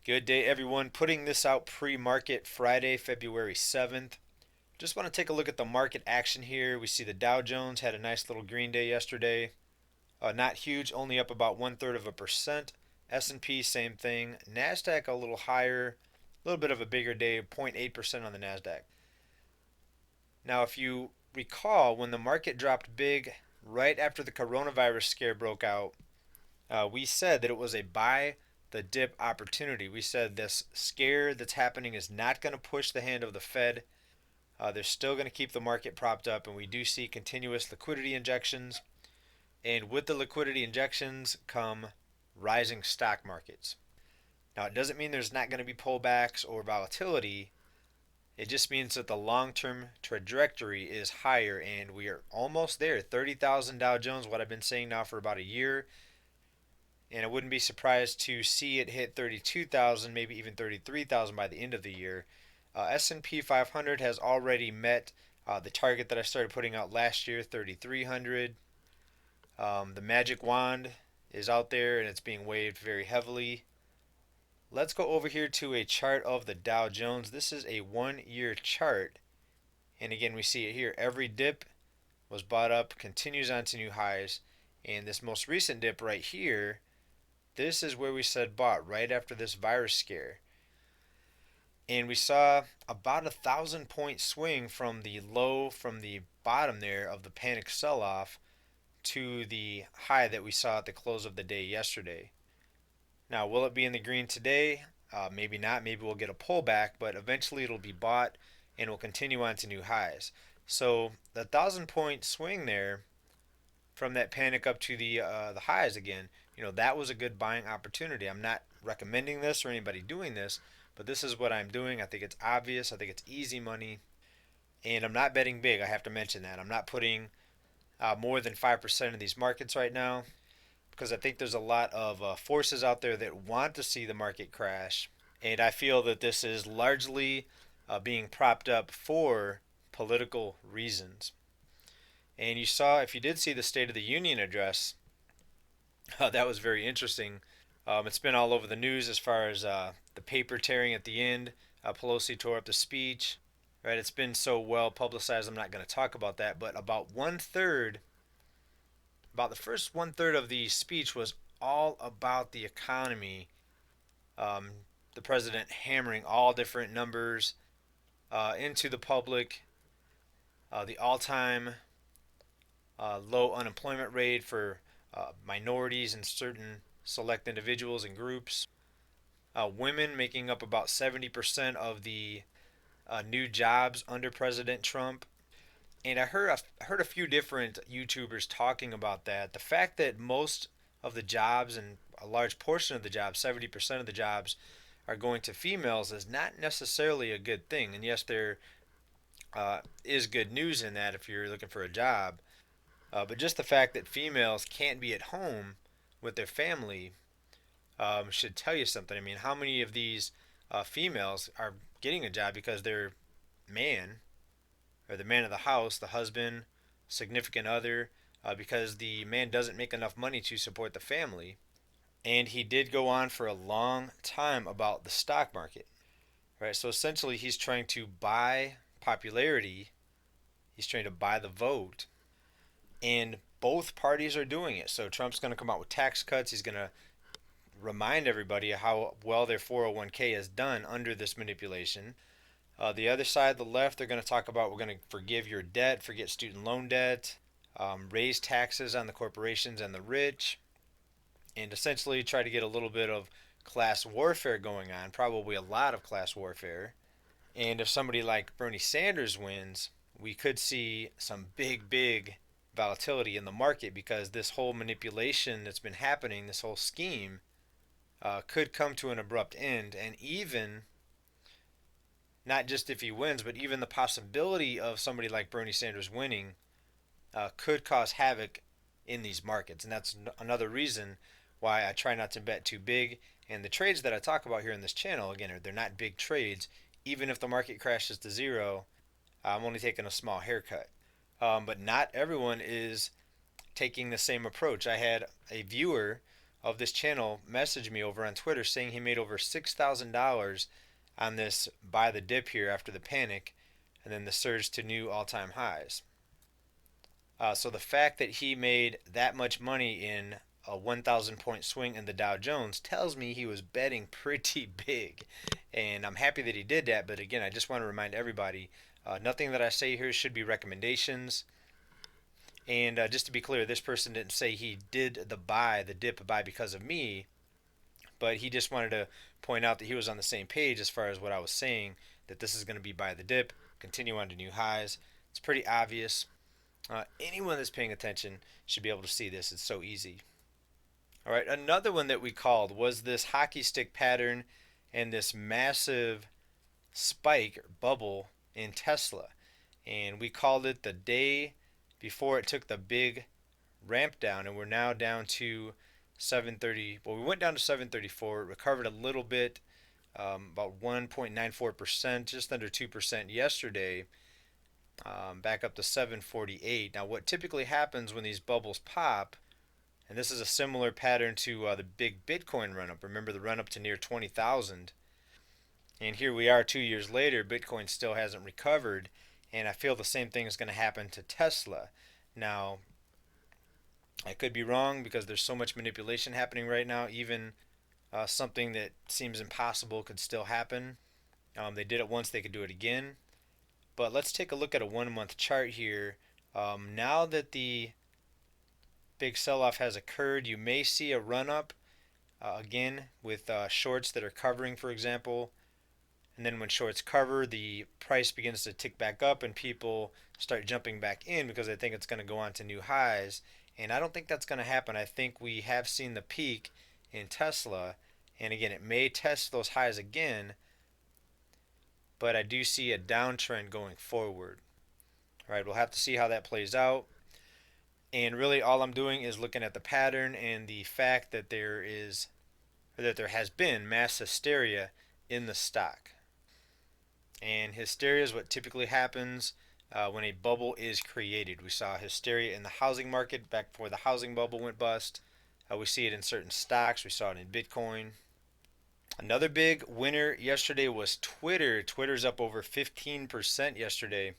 Good day, everyone. Putting this out pre-market Friday, February 7th. Just want to take a look at the market action here. We see the Dow Jones had a nice little green day yesterday. Not huge, only up about 1/3%. S&P, same thing. NASDAQ a little higher, a little bit of a bigger day, 0.8% on the NASDAQ. Now, if you recall, when the market dropped big right after the coronavirus scare broke out, we said that it was a buy the dip opportunity. We said this scare that's happening is not going to push the hand of the Fed. They're still going to keep the market propped up, and we do see continuous liquidity injections. And with the liquidity injections come rising stock markets. Now, it doesn't mean there's not going to be pullbacks or volatility. It just means that the long-term trajectory is higher, and we are almost there. 30,000 Dow Jones, what I've been saying now for about a year. And I wouldn't be surprised to see it hit 32,000, maybe even 33,000 by the end of the year. S&P 500 has already met the target that I started putting out last year, 3,300. The magic wand is out there and it's being waved very heavily. Let's go over here to a chart of the Dow Jones. This is a 1-year chart. And again, we see it here. Every dip was bought up, continues on to new highs. And this most recent dip right here, this is where we said bought, right after this virus scare. And we saw about 1,000-point swing from the low, from the bottom there of the panic sell-off to the high that we saw at the close of the day yesterday. Now, will it be in the green today? Maybe not. Maybe we'll get a pullback, but eventually it'll be bought and will continue on to new highs. So the 1,000-point swing there from that panic up to the highs again, that was a good buying opportunity. I'm not recommending this or anybody doing this, but this is what I'm doing. I think it's obvious. I think it's easy money. And I'm not betting big. I have to mention that. I'm not putting more than 5% in these markets right now because I think there's a lot of forces out there that want to see the market crash. And I feel that this is largely being propped up for political reasons. And you saw, if you did see the State of the Union address, that was very interesting. It's been all over the news as far as the paper tearing at the end. Pelosi tore up the speech. Right? It's been so well publicized, I'm not going to talk about that. But about the first 1/3 of the speech was all about the economy. The president hammering all different numbers into the public. The all-time low unemployment rate for minorities and certain select individuals and groups. Women making up about 70% of the new jobs under President Trump. And I heard a few different YouTubers talking about that. The fact that most of the jobs and a large portion of the jobs, 70% of the jobs, are going to females is not necessarily a good thing. And yes, there is good news in that if you're looking for a job. But just the fact that females can't be at home with their family should tell you something. I mean, how many of these females are getting a job because their man, or the man of the house, the husband, significant other, because the man doesn't make enough money to support the family? And he did go on for a long time about the stock market, right? So essentially, he's trying to buy popularity. He's trying to buy the vote. And both parties are doing it. So Trump's going to come out with tax cuts. He's going to remind everybody how well their 401k has done under this manipulation. The other side, the left, they're going to talk about we're going to forgive your debt, forget student loan debt, raise taxes on the corporations and the rich, and essentially try to get a little bit of class warfare going on, probably a lot of class warfare. And if somebody like Bernie Sanders wins, we could see some big volatility in the market because this whole manipulation that's been happening, this whole scheme, could come to an abrupt end. And even, not just if he wins, but even the possibility of somebody like Bernie Sanders winning could cause havoc in these markets. And that's another reason why I try not to bet too big. And the trades that I talk about here in this channel, again, they're not big trades. Even if the market crashes to zero, I'm only taking a small haircut. But not everyone is taking the same approach. I had a viewer of this channel messaged me over on Twitter saying he made over $6,000 on this buy the dip here after the panic and then the surge to new all-time highs. So the fact that he made that much money in a 1,000 point swing in the Dow Jones tells me he was betting pretty big. And I'm happy that he did that. But again, I just want to remind everybody nothing that I say here should be recommendations. And just to be clear, this person didn't say he did the dip buy because of me, but he just wanted to point out that he was on the same page as far as what I was saying, that this is going to be buy the dip, continue on to new highs. It's pretty obvious. Anyone that's paying attention should be able to see this. It's so easy. All right, another one that we called was this hockey stick pattern and this massive spike or bubble in Tesla. And we called it the day before it took the big ramp down, and we're now down to 730. Well, we went down to 734, recovered a little bit, about 1.94%, just under 2% yesterday, back up to 748. Now, what typically happens when these bubbles pop, and this is a similar pattern to the big Bitcoin run up. Remember the run up to near 20,000. And here we are 2 years later, Bitcoin still hasn't recovered. And I feel the same thing is going to happen to Tesla. Now, I could be wrong because there's so much manipulation happening right now. Even something that seems impossible could still happen. They did it once, they could do it again. But let's take a look at a 1 month chart here. Now that the big sell-off has occurred, you may see a run-up again with shorts that are covering, for example. And then when shorts cover, the price begins to tick back up and people start jumping back in because they think it's going to go on to new highs. And I don't think that's going to happen. I think we have seen the peak in Tesla. And again, it may test those highs again, but I do see a downtrend going forward. All right, we'll have to see how that plays out. And really all I'm doing is looking at the pattern and the fact that there has been mass hysteria in the stock. And hysteria is what typically happens when a bubble is created. We saw hysteria in the housing market back before the housing bubble went bust. We see it in certain stocks. We saw it in Bitcoin. Another big winner yesterday was Twitter. Twitter's up over 15% yesterday.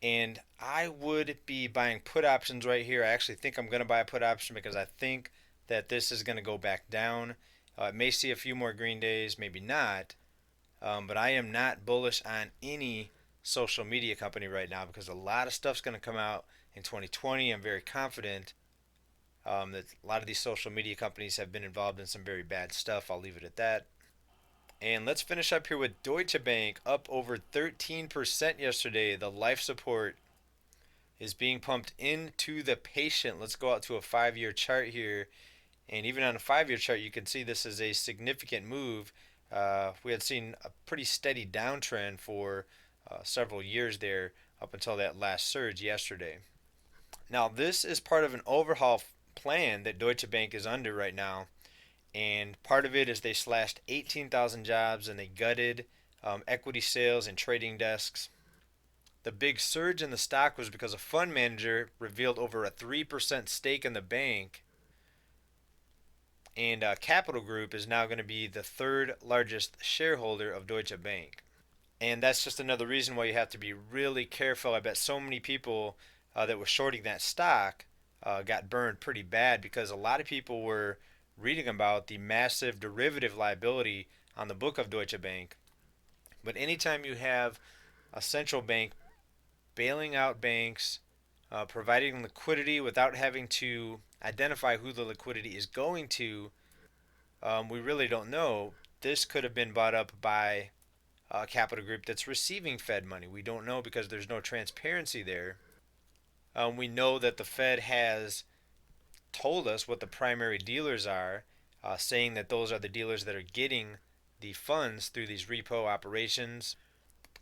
And I would be buying put options right here. I actually think I'm going to buy a put option because I think that this is going to go back down. It may see a few more green days, maybe not. But I am not bullish on any social media company right now because a lot of stuff's going to come out in 2020. I'm very confident that a lot of these social media companies have been involved in some very bad stuff. I'll leave it at that. And let's finish up here with Deutsche Bank, up over 13% yesterday. The life support is being pumped into the patient. Let's go out to a 5-year chart here. And even on a 5-year chart, you can see this is a significant move. We had seen a pretty steady downtrend for several years there up until that last surge yesterday. Now, this is part of an overhaul plan that Deutsche Bank is under right now. And part of it is they slashed 18,000 jobs and they gutted equity sales and trading desks. The big surge in the stock was because a fund manager revealed over a 3% stake in the bank. And Capital Group is now going to be the third largest shareholder of Deutsche Bank. And that's just another reason why you have to be really careful. I bet so many people that were shorting that stock got burned pretty bad because a lot of people were reading about the massive derivative liability on the book of Deutsche Bank. But anytime you have a central bank bailing out banks, providing liquidity without having to identify who the liquidity is going to, we really don't know. This could have been bought up by a capital group that's receiving Fed money. We don't know because there's no transparency there. We know that the Fed has told us what the primary dealers are, saying that those are the dealers that are getting the funds through these repo operations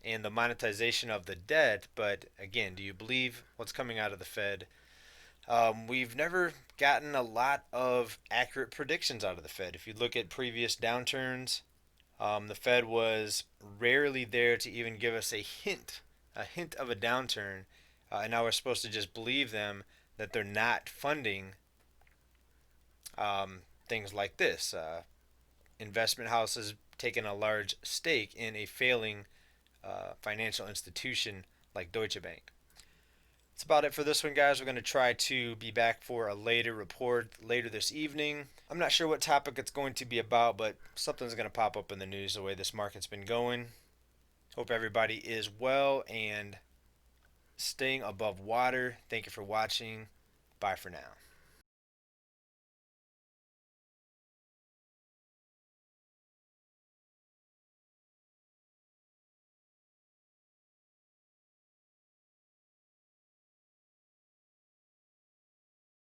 and the monetization of the debt. But again, do you believe what's coming out of the Fed? We've never gotten a lot of accurate predictions out of the Fed. If you look at previous downturns, the Fed was rarely there to even give us a hint of a downturn. And now we're supposed to just believe them that they're not funding Things like this: investment houses taking a large stake in a failing financial institution like Deutsche Bank. That's about it for this one, guys. We're going to try to be back for a later report later this evening. I'm not sure what topic it's going to be about, but something's going to pop up in the news the way this market's been going. Hope everybody is well and staying above water. Thank you for watching. Bye for now.